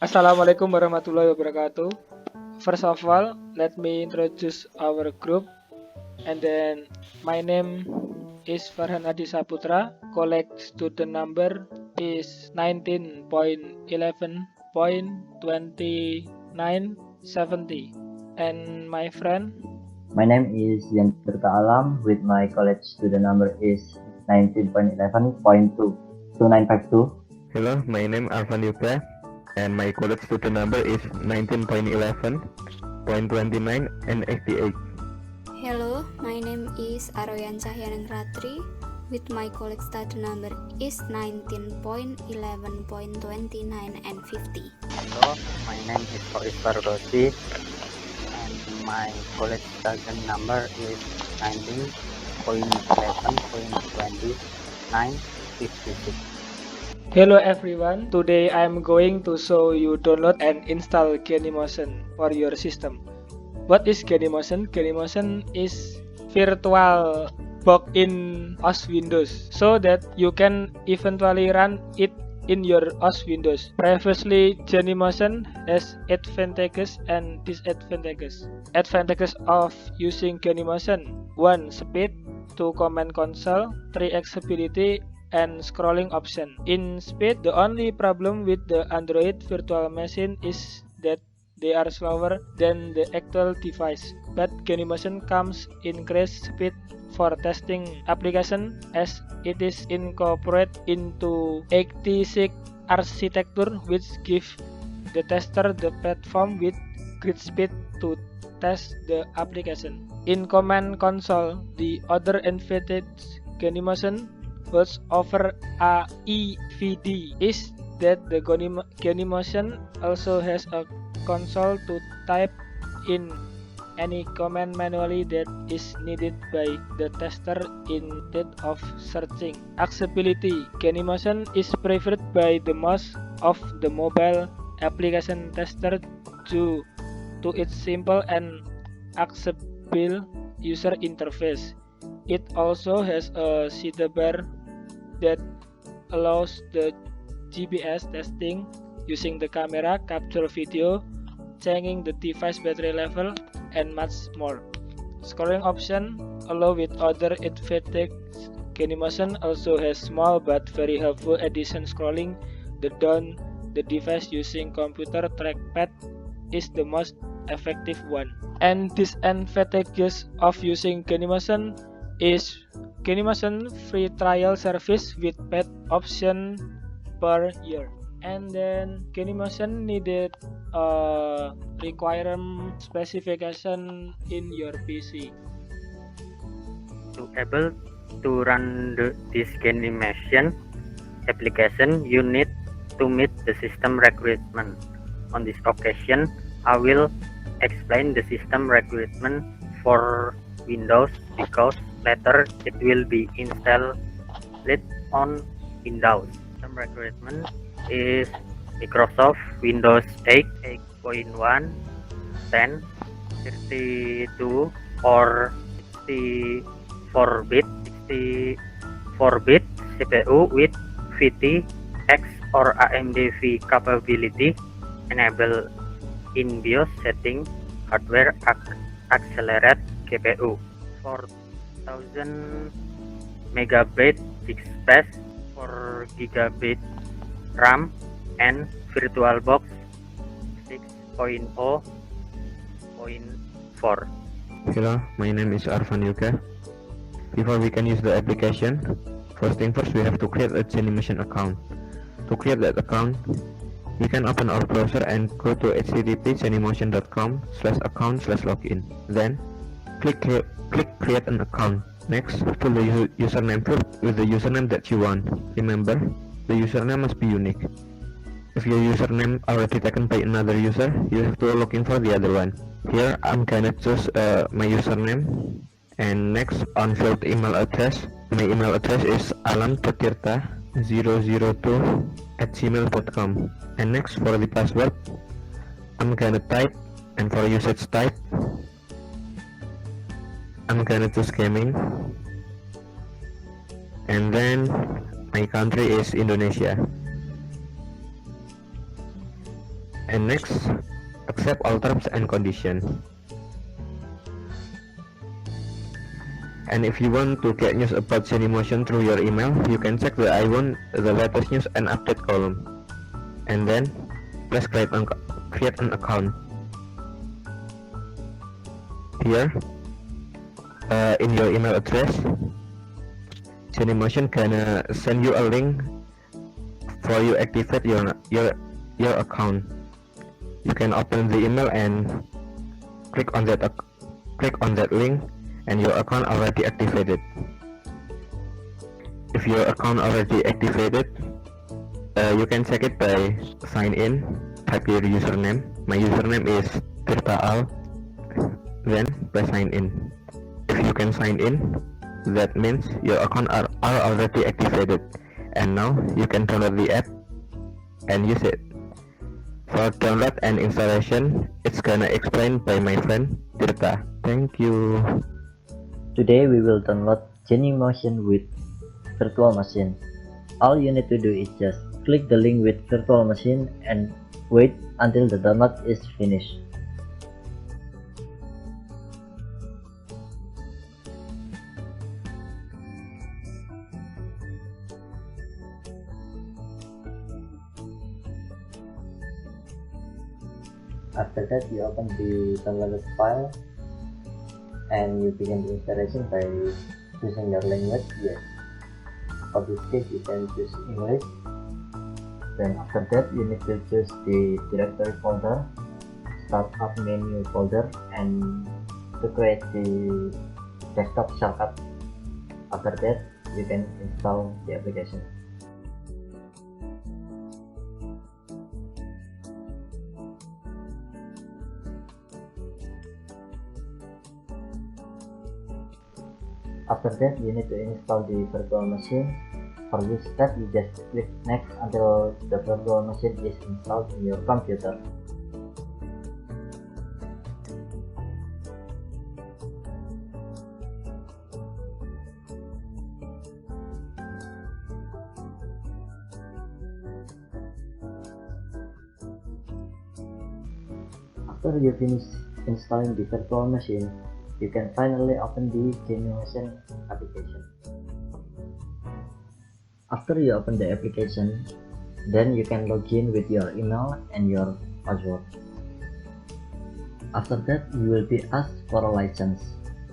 Assalamualaikum warahmatullahi wabarakatuh. First of all, let me introduce our group. And then my name is Farhan Adi Saputra. Collect student number is 19.11.2970. And my friend, My name is TIRTA Alam with my college student number is 19.11.2952. Hello, my name is ARFAN and my college student number is 19.11.29 and 88. Hello, my name is Aroyan Cahyaneng Ratri with my college student number is 19.11.29 and 50. Hello, my name is Faris Fardosi and my college student number is 19.11.2956. hello everyone. Today I'm going to show you download and install Genymotion for your system. What is Genymotion? Genymotion is virtual box in OS Windows so that you can eventually run it in your OS Windows. Previously, Genymotion has advantages and disadvantages. Advantages of using Genymotion: 1. Speed, 2. Command console, 3. accessibility, and scrolling option. In speed, the only problem with the Android virtual machine is that they are slower than the actual device, but Genymotion comes increased speed for testing application as it is incorporated into 86 architecture, which give the tester the platform with great speed to test the application. In command console, the other advantage Genymotion holds over AEVD is that the Genymotion also has a console to type in any command manually that is needed by the tester instead of searching. Accessibility: Genymotion is preferred by the most of the mobile application tester due to its simple and accessible user interface. It also has a sidebar that allows the GPS testing using the camera, capture video, checking the device battery level, and much more. Scoring option along with other advantages. Genymotion also has small but very helpful addition scrolling down the device using computer trackpad is the most effective one. And disadvantages of using Genymotion is Genymotion free trial service with paid option per year. And then Genymotion needed a requirement specification in your PC. To able to run this Genymotion application, you need to meet the system requirement. On this occasion, I will explain the system requirement for Windows because later it will be installed on Windows. System requirement is Microsoft Windows 8, 8.1, 10, 32 or 64-bit, 64-bit CPU with VTX or AMD V capability, enable in BIOS setting, hardware accelerate GPU, 4000 megabyte disk space, 4 gigabit RAM, and VirtualBox 6.0.4. Hello, my name is ARFAN. Before we can use the application, first thing first we have to create a Genymotion account. To create that account, we can open our browser and go to http://genymotion.com/account/login. Then click create an account. Next, fill the username field with the username that you want. Remember, the username must be unique. If your username already taken by another user, you have to log in for the other one. Here I'm gonna choose my username, and next on field email address, my email address is alam.tirta002@gmail.com. And next for the password, I'm gonna type, and for usage type, I'm gonna choose gaming, and then my country is Indonesia. And next, accept all terms and conditions. And if you want to get news about Genymotion through your email, you can check the the latest news and update column. And then, press create an account. Here, in your email address, Genymotion gonna send you a link for you activate your account. You can open the email and click on that link, and your account already activated. If your account already activated, you can check it by sign in. Type your username. My username is TIRTA. Then press sign in. If you can sign in, that means your account are already activated, and now you can download the app and use it. For download and installation, it's gonna explained by my friend TIRTA. Thank you. Today we will download Genymotion with virtual machine. All you need to do is just click the link with virtual machine and wait until the download is finished. After that, you open the downloaded file and you begin the installation by choosing your language. Yes, for this case you can choose English. Then after that, you need to choose the directory folder, startup menu folder, and to create the desktop shortcut. After that, you can install the application. After that, you need to install the virtual machine. For this step, you just click next until the virtual machine is installed in your computer. After you finish installing the virtual machine, you can finally open the Genymotion application. After you open the application, then you can log in with your email and your password. After that, you will be asked for a license.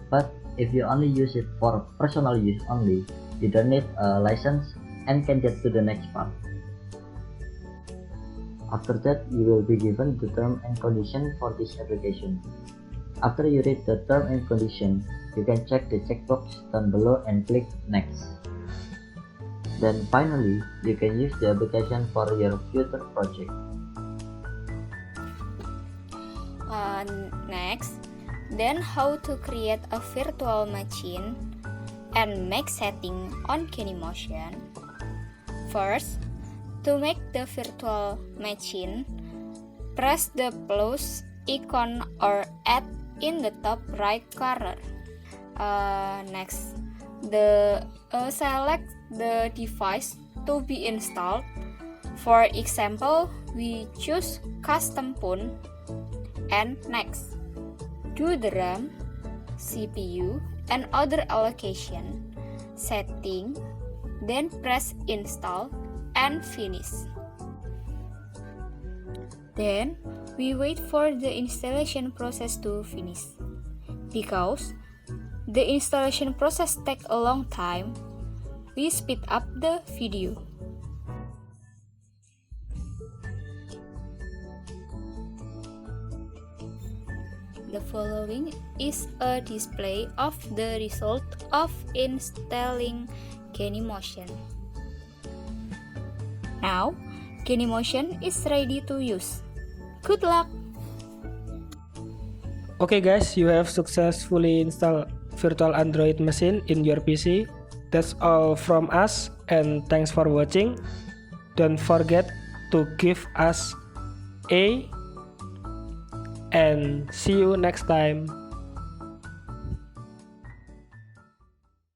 But if you only use it for personal use only, you don't need a license and can get to the next part. After that, you will be given the term and condition for this application. After you read the term and condition, you can check the checkbox down below and click next. Then finally, you can use the application for your future project. Next, then how to create a virtual machine and make setting on Genymotion. First, to make the virtual machine, press the plus icon or add in the top right corner. Next, select the device to be installed. For example, we choose custom phone and next. Do the RAM, CPU, and other allocation setting, then press install and finish. Then we wait for the installation process to finish. Because the installation process takes a long time, we speed up the video. The following is a display of the result of installing Genymotion. Now, Genymotion is ready to use. Good luck! Okay guys, you have successfully installed virtual Android machine in your PC. That's all from us and thanks for watching. Don't forget to give us a and see you next time.